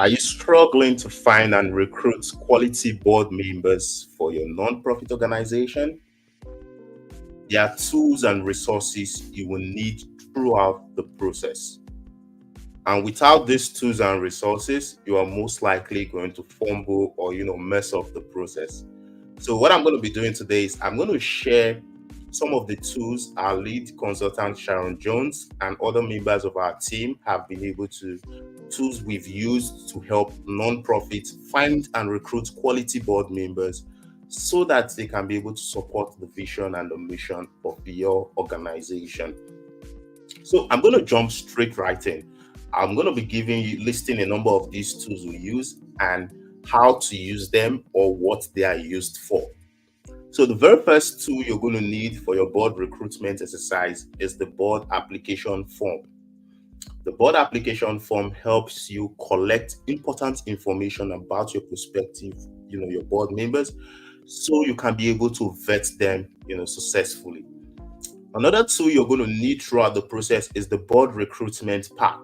Are you struggling to find and recruit quality board members for your nonprofit organization? There are tools and resources you will need throughout the process. And without these tools and resources, you are most likely going to fumble or mess up the process. So what I'm going to be doing today is I'm going to share some of the tools our lead consultant Sharon Jones and other members of our team have been able to tools we've used to help nonprofits find and recruit quality board members so that they can be able to support the vision and the mission of your organization. So I'm going to jump straight right in. I'm going to be listing a number of these tools we use and how to use them or what they are used for. So the very first tool you're going to need for your board recruitment exercise is the board application form. The board application form helps you collect important information about your prospective, your board members, so you can be able to vet them, successfully. Another tool you're going to need throughout the process is the board recruitment pack.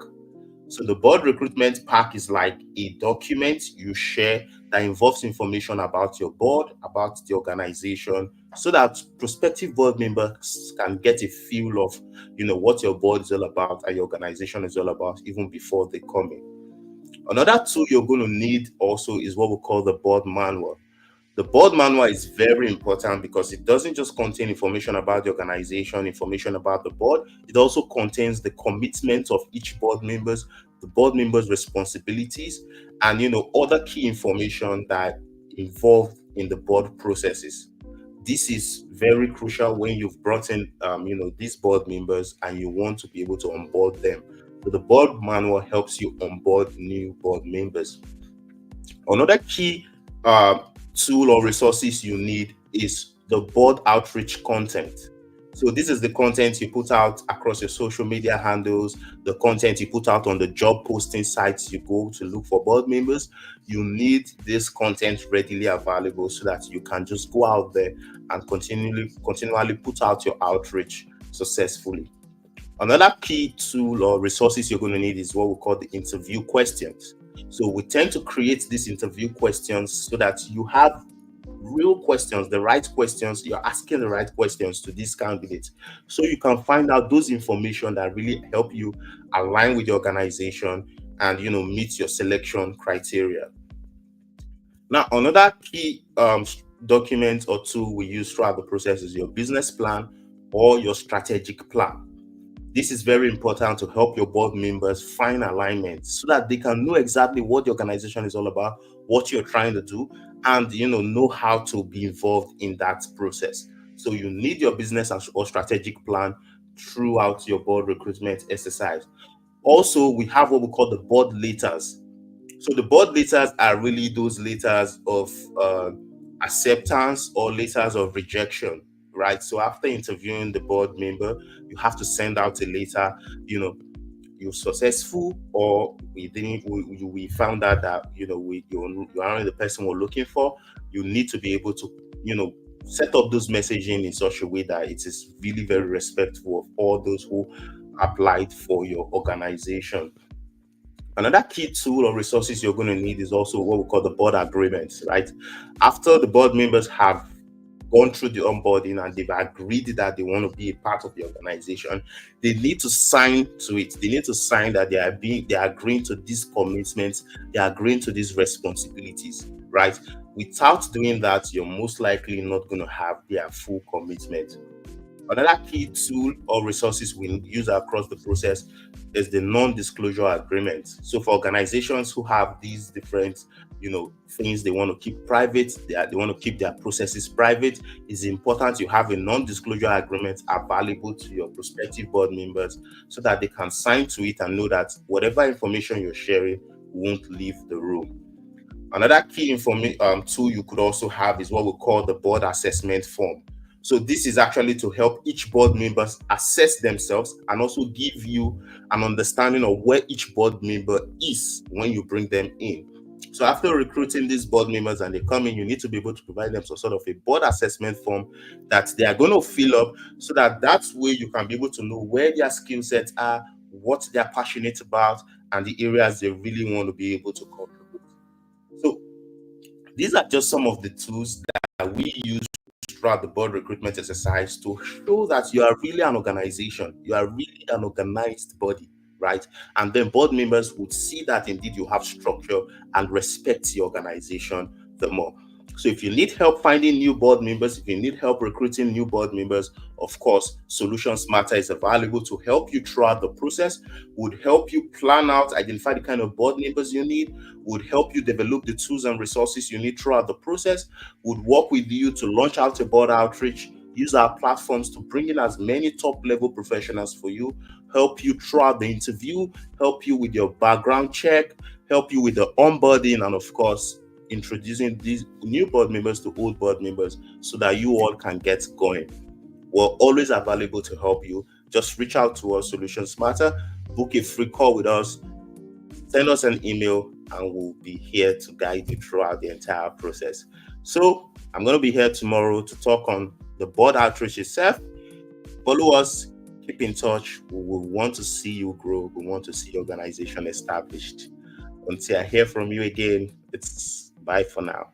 So the board recruitment pack is like a document you share that involves information about your board, about the organization, so that prospective board members can get a feel of, what your board is all about and your organization is all about even before they come in. Another tool you're going to need also is what we call the board manual. The board manual is very important because it doesn't just contain information about the organization, information about the board. It also contains the commitment of each board members, the board members' responsibilities, and other key information that involved in the board processes. This is very crucial when you've brought in, these board members and you want to be able to onboard them. So the board manual helps you onboard new board members. Another key tool or resources you need is the board outreach content. So this is the content you put out across your social media handles, the content you put out on the job posting sites you go to look for board members. You need this content readily available so that you can just go out there and continually put out your outreach successfully. Another key tool or resources you're going to need is what we call the interview questions. So we tend to create these interview questions so that you have real questions, the right questions, you're asking the right questions to these candidates. So you can find out those information that really help you align with your organization and, meet your selection criteria. Now, another key document or tool we use throughout the process is your business plan or your strategic plan. This is very important to help your board members find alignment so that they can know exactly what the organization is all about, what you're trying to do, and know how to be involved in that process. So you need your business or strategic plan throughout your board recruitment exercise. Also, we have what we call the board letters. So the board letters are really those letters of acceptance or letters of rejection. Right. So after interviewing the board member, you have to send out a letter, you're successful or we found out that, you aren't the person we're looking for. You need to be able to, set up those messaging in such a way that it is really very respectful of all those who applied for your organization. Another key tool or resources you're going to need is also what we call the board agreements, right? After the board members have gone through the onboarding and they've agreed that they want to be a part of the organization, they need to sign to it. They need to sign that they are agreeing to these commitments, they are agreeing to these responsibilities, right? Without doing that, you're most likely not going to have their full commitment. Another key tool or resources we use across the process is the non-disclosure agreement. So for organizations who have these different, things they want to keep private, they want to keep their processes private, it's important you have a non-disclosure agreement available to your prospective board members so that they can sign to it and know that whatever information you're sharing won't leave the room. Another key tool you could also have is what we call the board assessment form. So this is actually to help each board members assess themselves and also give you an understanding of where each board member is when you bring them in. So after recruiting these board members and they come in, you need to be able to provide them some sort of a board assessment form that they are going to fill up so that way you can be able to know where their skill sets are, what they're passionate about, and the areas they really want to be able to contribute. So these are just some of the tools that we use throughout the board recruitment exercise to show that you are really an organization, you are really an organized body, right? And then board members would see that indeed you have structure and respect the organization the more. So if you need help finding new board members, if you need help recruiting new board members, of course, Solutions Matter is available to help you throughout the process, would help you plan out, identify the kind of board members you need, would help you develop the tools and resources you need throughout the process, would work with you to launch out a board outreach, use our platforms to bring in as many top level professionals for you, help you throughout the interview, help you with your background check, help you with the onboarding, and of course, introducing these new board members to old board members so that you all can get going. We're always available to help you. Just reach out to us, Solutions Matter, book a free call with us, send us an email, and we'll be here to guide you throughout the entire process. So I'm going to be here tomorrow to talk on the board outreach itself. Follow us, keep in touch. We will want to see you grow. We want to see your organization established. Until I hear from you again, it's bye for now.